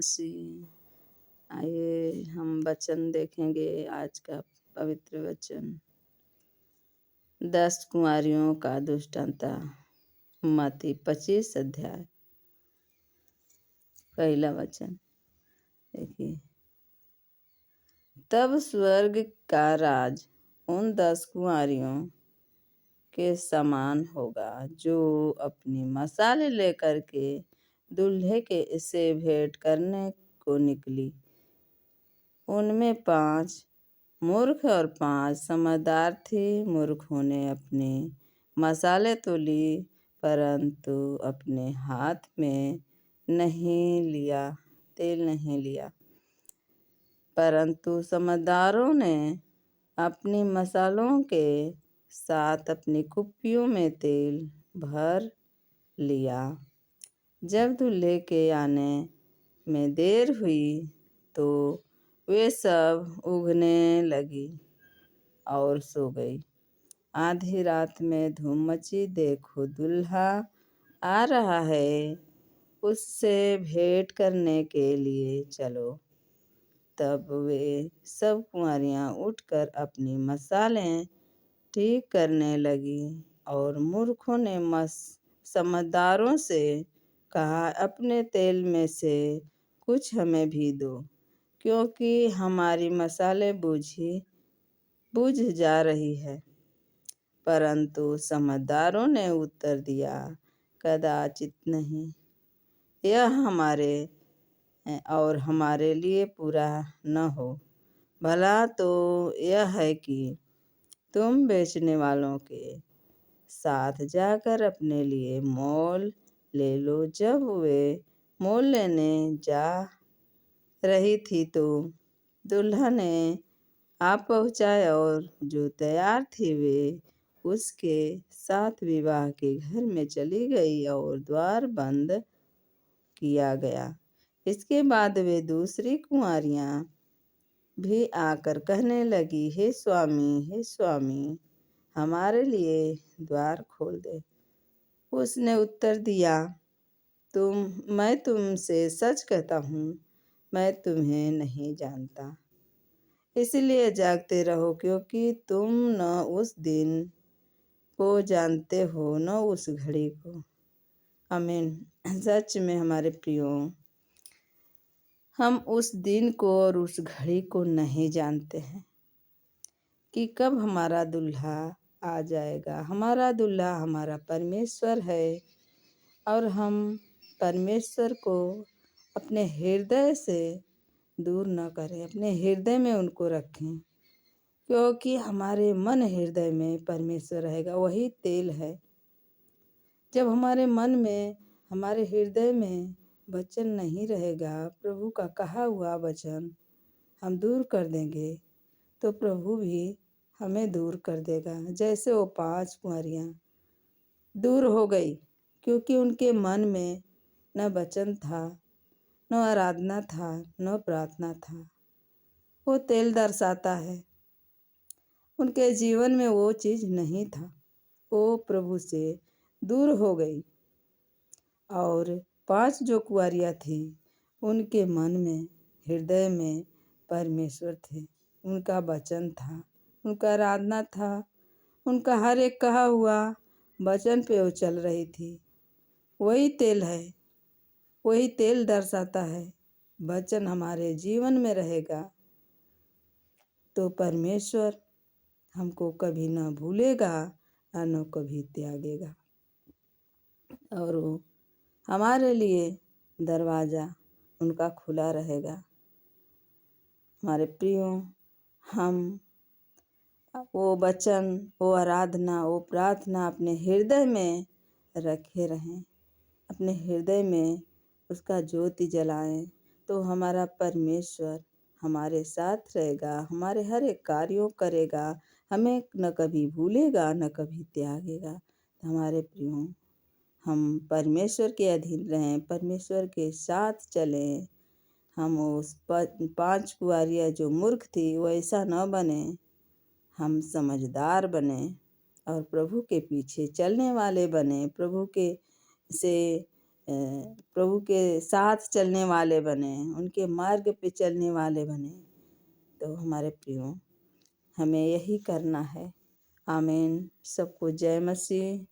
मसीह। आइए हम वचन देखेंगे आज का पवित्र वचन। 10 कुंवारियों का दृष्टांत। मत्ती 25 अध्याय पहला वचन देखिए। तब स्वर्ग का राज उन 10 कुंवारियों के समान होगा जो अपनी मशालें लेकर के दूल्हे के से भेंट करने को निकली। उनमें 5 मूर्ख और 5 समझदार थे। मूर्खों ने अपनी मशालें तो ली, परंतु अपने हाथ में तेल नहीं लिया। परंतु समझदारों ने अपनी मशालों के साथ अपनी कुप्पियों में तेल भर लिया। जब दूल्हे के आने में देर हुई तो वे सब ऊँघने लगी और सो गई। आधी रात में धूम मची, देखो दूल्हा आ रहा है, उससे भेंट करने के लिए चलो। तब वे सब कुंवारियाँ उठकर अपनी मशालें ठीक करने लगी। और मूर्खों ने समझदारों से कहा, अपने तेल में से कुछ हमें भी दो, क्योंकि हमारी मशालें बुझ जा रही है। परंतु समझदारों ने उत्तर दिया, कदाचित नहीं, यह हमारे और हमारे लिए पूरा न हो। भला तो यह है कि तुम बेचने वालों के साथ जाकर अपने लिए मोल ले लो। जब वे मोल लेने जा रही थी तो दूल्हा ने आप पहुँचाया, और जो तैयार थी वे उसके साथ विवाह के घर में चली गई और द्वार बंद किया गया। इसके बाद वे दूसरी कुंवारियाँ भी आकर कहने लगी, हे स्वामी, हमारे लिए द्वार खोल दे। उसने उत्तर दिया, मैं तुमसे सच कहता हूँ, मैं तुम्हें नहीं जानता। इसलिए जागते रहो, क्योंकि तुम न उस दिन को जानते हो न उस घड़ी को। आमीन। सच में हमारे प्रियो, हम उस दिन को और उस घड़ी को नहीं जानते हैं कि कब हमारा दूल्हा आ जाएगा। हमारा दूल्हा हमारा परमेश्वर है, और हम परमेश्वर को अपने हृदय से दूर न करें, अपने हृदय में उनको रखें, क्योंकि हमारे मन हृदय में परमेश्वर रहेगा। वही तेल है। जब हमारे मन में, हमारे हृदय में वचन नहीं रहेगा, प्रभु का कहा हुआ वचन हम दूर कर देंगे, तो प्रभु भी हमें दूर कर देगा। जैसे वो 5 कुंवारियाँ दूर हो गई, क्योंकि उनके मन में न वचन था, न आराधना था, न प्रार्थना था। वो तेल दर्शाता है, उनके जीवन में वो चीज़ नहीं था। वो प्रभु से दूर हो गई। और 5 जो कुंवारियाँ थी, उनके मन में, हृदय में परमेश्वर थे, उनका वचन था, उनका आराधना था, उनका हर एक कहा हुआ वचन पे वो चल रही थी। वही तेल है, वही तेल दर्शाता है। वचन हमारे जीवन में रहेगा तो परमेश्वर हमको कभी न भूलेगा और न कभी त्यागेगा, और वो हमारे लिए दरवाज़ा उनका खुला रहेगा। हमारे प्रियो, हम वो वचन, वो आराधना, वो प्रार्थना अपने हृदय में रखे रहें, अपने हृदय में उसका ज्योति जलाएं, तो हमारा परमेश्वर हमारे साथ रहेगा, हमारे हर एक कार्यों करेगा, हमें न कभी भूलेगा न कभी त्यागेगा। तो हमारे प्रियो, हम परमेश्वर के अधीन रहें, परमेश्वर के साथ चलें। हम उस 5 कुंवारियाँ जो मूर्ख थी वैसा न बने, हम समझदार बने और प्रभु के पीछे चलने वाले बने, प्रभु के से प्रभु के साथ चलने वाले बने, उनके मार्ग पे चलने वाले बने। तो हमारे प्रियो, हमें यही करना है। आमीन। सबको जय मसीह।